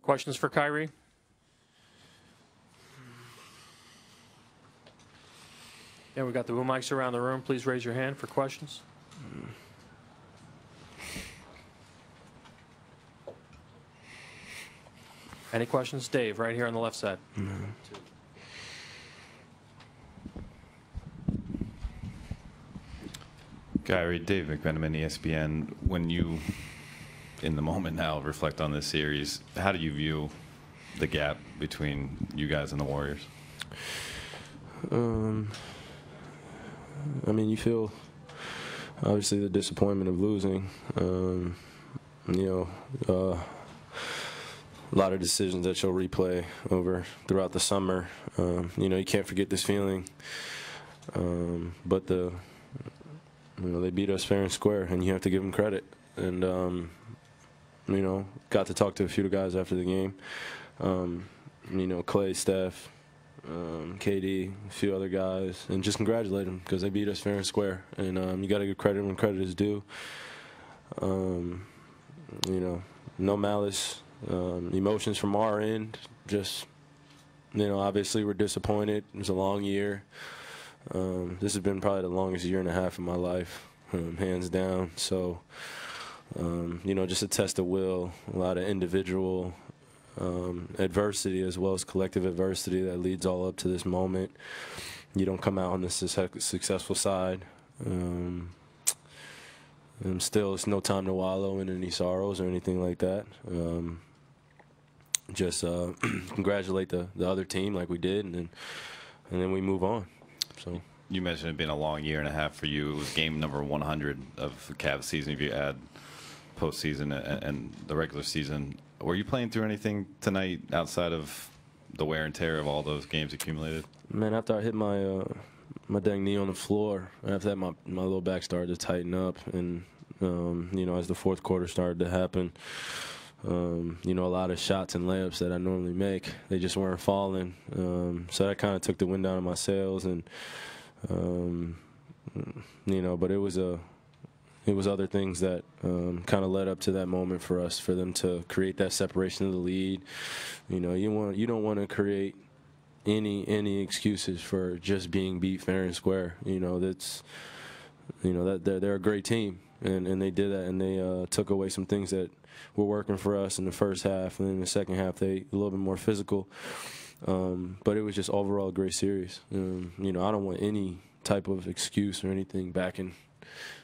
Questions for Kyrie? Yeah, we got the boom mics around the room. Please raise your hand for questions. Any questions? Dave, right here on the left side. Kyrie, Dave McMenamin, ESPN. When you, in the moment now, reflect on this series, how do you view the gap between you guys and the Warriors? I mean, you feel obviously the disappointment of losing. A lot of decisions that you'll replay throughout the summer. You can't forget this feeling. But they beat us fair and square, and you have to give them credit. And got to talk to a few of the guys after the game. Clay, Steph, KD, a few other guys, and just congratulate them because they beat us fair and square. And you got to give credit when credit is due. No malice, emotions from our end. Just, obviously we're disappointed. It was a long year. This has been probably the longest year and a half of my life, hands down. So, just a test of will, a lot of individual adversity as well as collective adversity that leads all up to this moment. You don't come out on the successful side. And still, it's no time to wallow in any sorrows or anything like that. Just congratulate the other team like we did, and then we move on. So you mentioned it being a long year and a half for you. It was game number 100 of the Cavs season if you add postseason and the regular season. Were you playing through anything tonight outside of the wear and tear of all those games accumulated? Man, after I hit my my dang knee on the floor, after that my low back started to tighten up, and as the fourth quarter started to happen, a lot of shots and layups that I normally make, they just weren't falling. So that kind of took the wind out of my sails, and but it was other things that kind of led up to that moment for us, for them to create that separation of the lead. You don't want to create any excuses for just being beat fair and square. That they're a great team, and they did that, and they took away some things that were working for us in the first half, and then in the second half they a little bit more physical. But it was just overall a great series. I don't want any type of excuse or anything back in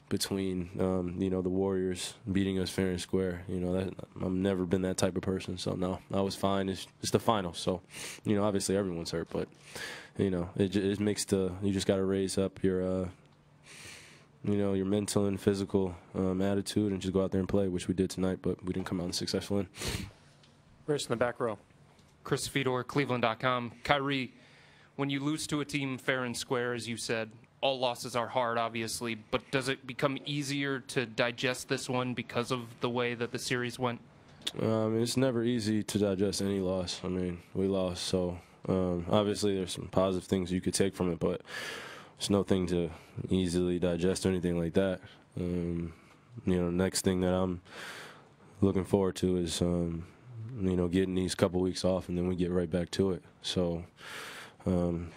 between the Warriors beating us fair and square. I've never been that type of person, so no, I was fine. It's the finals, so obviously everyone's hurt, but it makes you just got to raise up your your mental and physical attitude and just go out there and play, which we did tonight, but we didn't come out successful in. Chris in the back row. Chris Fedor, Cleveland.com. Kyrie, when you lose to a team fair and square, as you said, all losses are hard, obviously, but does it become easier to digest this one because of the way that the series went? It's never easy to digest any loss. I mean, we lost, so obviously there's some positive things you could take from it, but it's nothing to easily digest or anything like that. Next thing that I'm looking forward to is, getting these couple weeks off, and then we get right back to it. So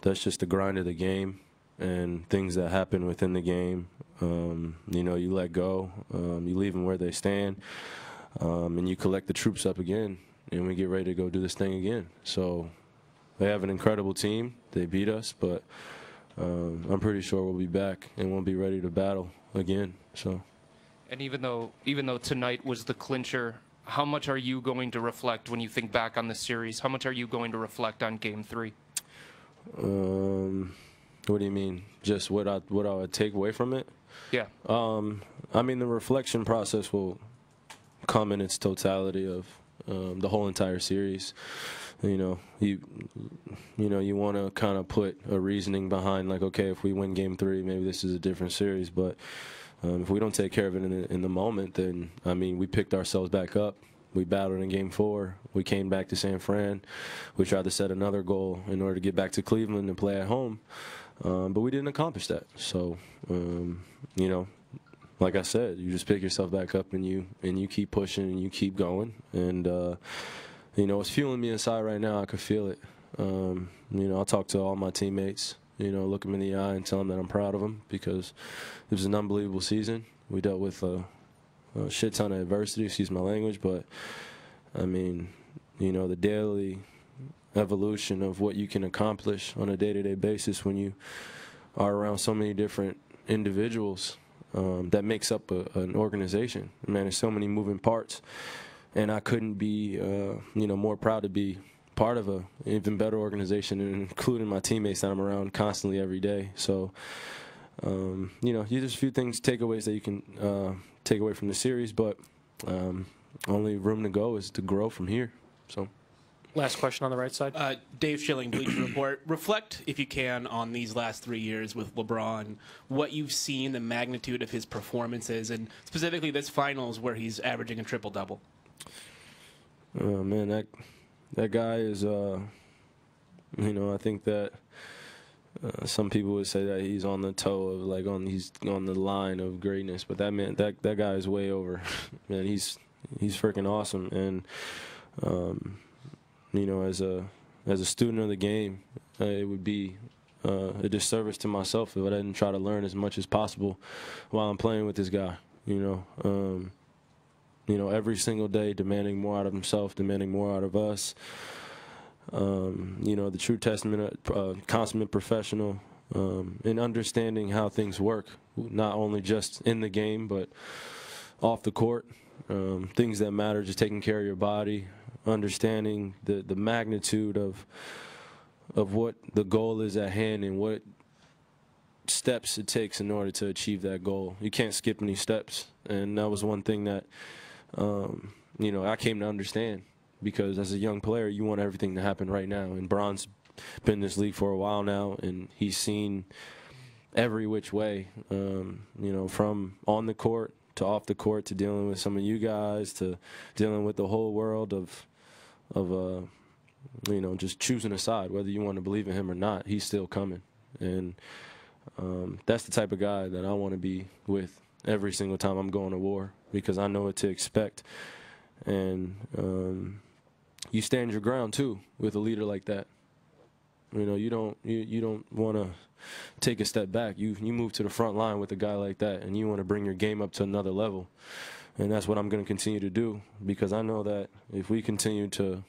that's just the grind of the game and things that happen within the game. You let go, you leave them where they stand, and you collect the troops up again, and we get ready to go do this thing again. So they have an incredible team. They beat us, but I'm pretty sure we'll be back and we'll be ready to battle again. So. And even though tonight was the clincher, how much are you going to reflect when you think back on this series? How much are you going to reflect on Game 3? What do you mean? Just what I would take away from it? Yeah. I mean, the reflection process will come in its totality of the whole entire series. You want to kind of put a reasoning behind, like, okay, if we win Game 3, maybe this is a different series. But if we don't take care of it in the moment, then, I mean, we picked ourselves back up. We battled in Game 4. We came back to San Fran. We tried to set another goal in order to get back to Cleveland and play at home. But we didn't accomplish that. So, like I said, you just pick yourself back up and you keep pushing and you keep going. And it's fueling me inside right now. I could feel it. I'll talk to all my teammates, look them in the eye and tell them that I'm proud of them because it was an unbelievable season. We dealt with a shit ton of adversity, excuse my language, but, the daily evolution of what you can accomplish on a day-to-day basis when you are around so many different individuals that makes up an organization. Man, there's so many moving parts, and I couldn't be, more proud to be part of a even better organization, including my teammates that I'm around constantly every day. So, there's a few takeaways that you can take away from the series, but only room to go is to grow from here. So. Last question on the right side. Dave Schilling, Bleacher Report. Reflect, if you can, on these last 3 years with LeBron, what you've seen, the magnitude of his performances, and specifically this finals where he's averaging a triple-double. Oh, man, that guy is, I think that some people would say that he's on the toe of, he's on the line of greatness, but that guy is way over. Man, he's freaking awesome, and as a student of the game, it would be a disservice to myself if I didn't try to learn as much as possible while I'm playing with this guy. Every single day demanding more out of himself, demanding more out of us. The true testament of consummate professional in understanding how things work, not only just in the game but off the court. Things that matter, just taking care of your body, understanding the magnitude of what the goal is at hand and what steps it takes in order to achieve that goal. You can't skip any steps, and that was one thing that I came to understand, because as a young player you want everything to happen right now, and Bron's been in this league for a while now, and he's seen every which way, from on the court to off the court, to dealing with some of you guys, to dealing with the whole world of just choosing a side, whether you want to believe in him or not. He's still coming, and that's the type of guy that I want to be with every single time I'm going to war, because I know what to expect. And you stand your ground too with a leader like that. You don't want to take a step back. You move to the front line with a guy like that, and you want to bring your game up to another level. And that's what I'm going to continue to do, because I know that if we continue to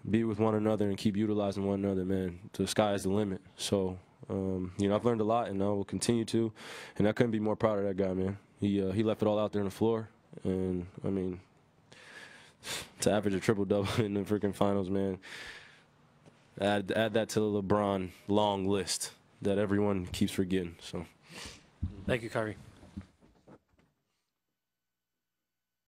be with one another and keep utilizing one another, man, the sky is the limit. So, I've learned a lot, and I will continue to. And I couldn't be more proud of that guy, man. He left it all out there on the floor, and to average a triple-double in the freaking finals, man. Add that to the LeBron long list that everyone keeps forgetting. So, Thank you, Kyrie.